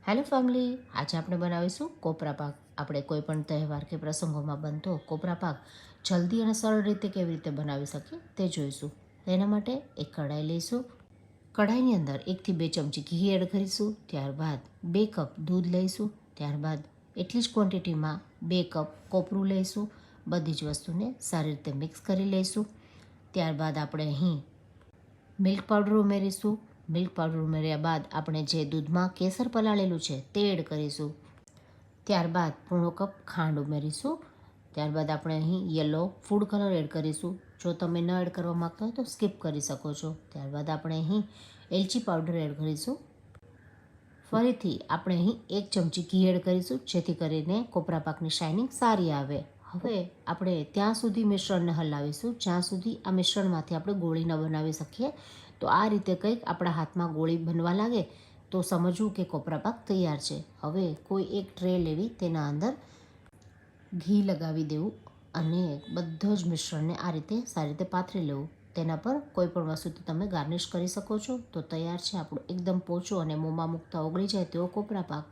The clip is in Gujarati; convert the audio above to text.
હેલો ફેમિલી, આજે આપણે બનાવીશું કોપરા પાક. આપણે કોઈ પણ તહેવાર કે પ્રસંગોમાં બનતો કોપરા પાક જલ્દી અને સરળ રીતે કેવી રીતે બનાવી શકીએ તે જોઈશું. તેના માટે એક કઢાઈ લઈશું. કઢાઈની અંદર 1 થી 2 ચમચી ઘી એડ કરીશું. ત્યારબાદ 2 કપ દૂધ લઈશું. ત્યારબાદ એટલી જ ક્વોન્ટિટીમાં 2 કપ કોપરું લઈશું. બધી જ વસ્તુને સારી રીતે મિક્સ કરી લઈશું. ત્યારબાદ આપણે અહીં મિલ્ક પાવડર ઉમેરીશું. મિલ્ક પાવડર ઉમેર્યા બાદ આપણે જે દૂધમાં કેસર પલાળેલું છે તે એડ કરીશું. ત્યારબાદ પૂર્ણ કપ ખાંડ ઉમેરીશું. ત્યારબાદ આપણે અહીં યલો ફૂડ કલર એડ કરીશું. જો તમે ન એડ કરવા માગતા હોય તો સ્કીપ કરી શકો છો. ત્યારબાદ આપણે અહીં એલચી પાવડર એડ કરીશું. ફરીથી આપણે અહીં 1 ચમચી ઘી એડ કરીશું, જેથી કરીને કોપરા પાકની શાઇનિંગ સારી આવે. હવે આપણે ત્યાં સુધી મિશ્રણને હલાવીશું જ્યાં સુધી આ મિશ્રણમાંથી આપણે ગોળી ન બનાવી શકીએ. તો આ રીતે કંઈક આપણા હાથમાં ગોળી બનવા લાગે તો સમજવું કે કોપરા પાક તૈયાર છે. હવે કોઈ એક ટ્રે લેવી, તેના અંદર ઘી લગાવી દેવું અને બધો જ મિશ્રણને આ રીતે સારી રીતે પાથરી લેવું. તેના પર કોઈ પણ વસ્તુથી તમે ગાર્નિશ કરી શકો છો. તો તૈયાર છે આપણું એકદમ પોચો અને મોંમાં મૂકતા ઓગળી જાય તેવો કોપરા પાક.